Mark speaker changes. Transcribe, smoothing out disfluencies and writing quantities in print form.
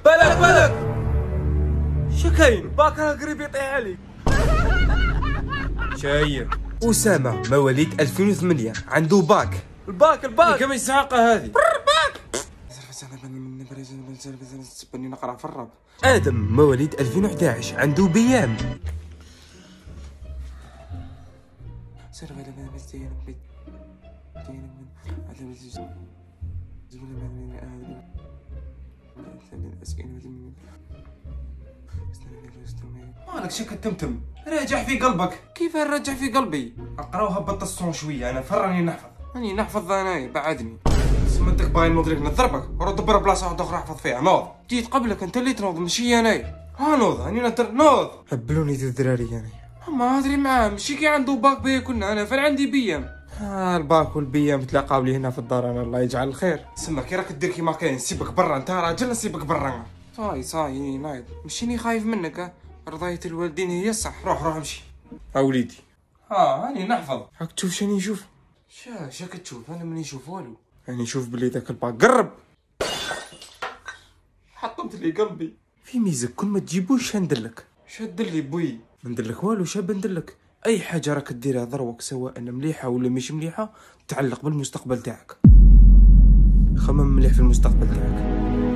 Speaker 1: بالك شكاين باك راه قريب يطيح عليك.
Speaker 2: شاية أسامة مواليد 2008 عنده باك.
Speaker 1: الباك
Speaker 2: كم إسحاقة هذه؟
Speaker 1: تبني نقرا في الراب.
Speaker 2: آدم مواليد 2011 عنده بيام.
Speaker 1: مالك شك تمتم راجع في قلبك.
Speaker 2: كيف نرجع في قلبي؟
Speaker 1: اقراوها بالتصون شويه. انا فراني نحفظ.
Speaker 2: راني نحفظ انايا بعدني.
Speaker 1: سمتك باين نوض لك نضربك ورد دبر بلاصه واحده اخرى احفظ فيها. نوض.
Speaker 2: جيت قبلك انت اللي تنوض ماشي انايا.
Speaker 1: ها نوض هاني نوض.
Speaker 2: هبلوني ذي الذراري انايا.
Speaker 1: ما ادري معاه ماشي كي عنده باك بيا كنا انا فين عندي بيام.
Speaker 2: الباك والبيام تلاقاو لي هنا في الدار. انا الله يجعل الخير.
Speaker 1: سما كي راك دير كيما كاين سيبك برا. انت راجل نسيبك برا.
Speaker 2: صاي نايض مشيني خايف منك. رضاية الوالدين هي الصح.
Speaker 1: روح امشي.
Speaker 2: وليدي
Speaker 1: هاني نحفظ.
Speaker 2: راك تشوف شاني نشوف.
Speaker 1: شاك تشوف انا ماني نشوف والو.
Speaker 2: يعني نشوف بلي ذاك الباك قرب.
Speaker 1: حطمت لي قلبي.
Speaker 2: في ميزك كل ما تجيبوش شندلك.
Speaker 1: شد لي بوي.
Speaker 2: ما نديرلك والو شاب نديرلك. اي حاجه راك ديرها دروك سواء مليحه ولا مش مليحه تتعلق بالمستقبل تاعك. خمم مليح في المستقبل تاعك.